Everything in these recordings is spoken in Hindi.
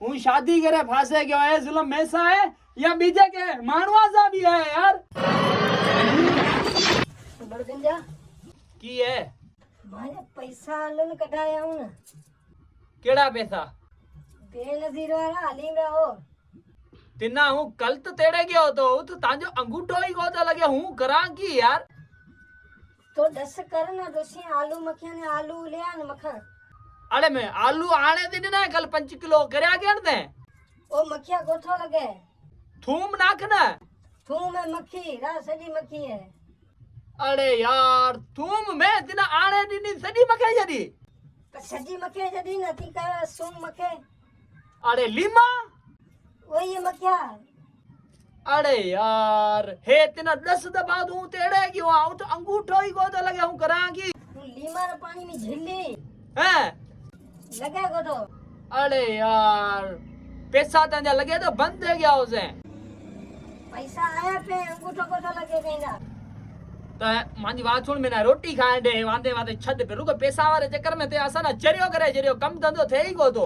हूँ शादी करे फांसे गयो है जुल्म में सा है या बीजे के मानवा सा भी है यार। बड़गंजा की है मारे पैसा लोन कढाया हूं ना। केड़ा पैसा बेनजीर वाला हालींगा हो। तिना हूँ कल तो तेड़े गयो तो तांजो अंगूठो ही गोदा लगे हूँ करा की यार। तो दस कर ना दोसी आलू मखिया ने आलू ले आन मखन। अरे मैं आलू आने दिन ना कल 5 किलो करया के दे। ओ मखिया गोठो लगे थूम नाख ना। थूम में मक्खी रा सजी मक्खी है। अरे यार थूम में तिना आने दिन सदी मखे जदी सजी मक्खी जदी नथी का सूम मक्खे। अरे लीमा वही मक्खिया। अरे यार हे तिना 10 दबा दूं तेड़े क्यों आऊं तो अंगूठो ही गोदा लगे हूँ करा की। लीमा रे पानी में झिल्ली हैं लगे गोठो। अरे यार पैसा तंजा लगे तो बंद है गया उसे। पैसा आया पे अंगूठो गोठो लगे कहीं तो मांजी बात सुन मैंने रोटी खाए दे वांदे वादे छद पे रुको पैसा वाले चक्कर में ते असा ना चरियो करे जरियो कम धंधो थे ही को तो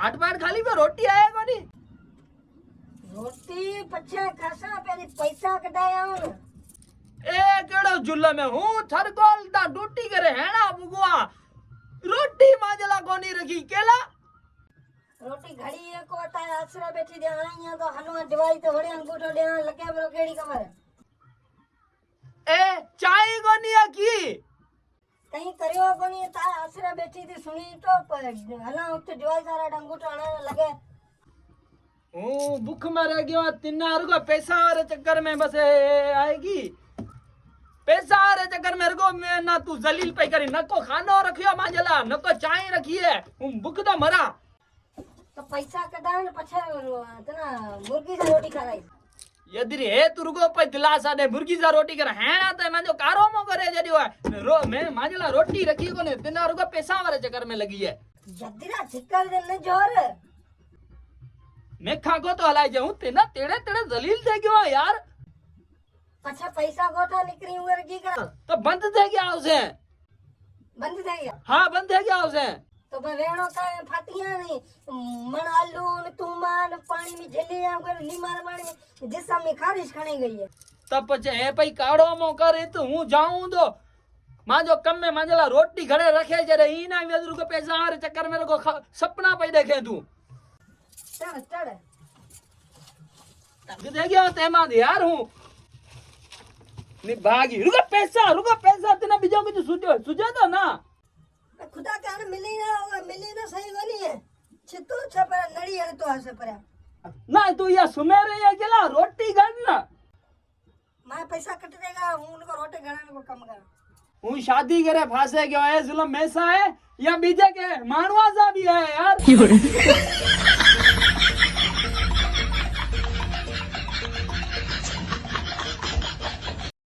आठ बार खाली पे रोटी आए को नहीं रोटी पछे खासा पहले पैसा कढाया हूं ना। ए केड़ो जुल्ला में हूं थरगोल दा डूटी करे हैना बुगवा रोटी माजला कोनी रखी केला रोटी घड़ी एक होता है आसरा बैठी दे आईया तो हनुमान दिवाई तो बड़े अंगूठो दे लगे बरो केड़ी कमर। ए चाय कोनी की कहीं करियो कोनी ता आसरा बैठी थी सुनी तो हला उठ दिवाई सारा अंगूठो आने लगे। हूं भूख मर गयो तिना रुको पैसा वाले चक्कर में बस आएगी पैसा रे चक्कर मेरे को मैं ना तू जलील पे करी नको खानो रखियो मांजला नको चाय रखी है हूं भूख तो मरा। तो पैसा कढान पछे तना मुर्गी से रोटी खाई। यदि हे तू रुको पे दिलासा दे मुर्गी सा रोटी कर है ना तो मैं जो कारो मो करे जदी रो मैं मांजला रोटी रखी कोने तिना रुको पैसा वाले चक्कर में लगी है। जदरा चिक्कर दे न जोर मैं खागो तो हलाई जाऊं तिना तेड़े तेड़े जलील थे क्यों यार। पछे पैसा गोठा निकरी उर की कर तो बंद थे क्या उसे बंद थे गया। हाँ बंद है क्या उसे तो मैं वेणो का फाटिया नहीं मन आलू न तुमान पानी में झली आ कर लीमा पानी में जिस में खारिश खणी गई है। तब पछे हे भाई काड़ो मो करे तो हूं जाऊं तो मां जो कम में मांजला रोटी घरे रखे जरे ई ना वेदरू को पैसा आ चक्कर मेरे को सपना पे देखे तू चढ़ चढ़ तब दे गया तेमा यार हूं नी भागी रुको पैसा तेना बीजो कुछ सुझे तो ना खुदा के मिली ना सही गनी है छितो छपर नड़ी है तो हसे पर ना तू या सुमेरे या गेला रोटी गण ना मैं पैसा कट देगा हूं उनको रोटी गणाने को कम कर। हूं शादी करे फांसे गयो है जुल्म में सा है या बीजे के मानवा सा भी है यार।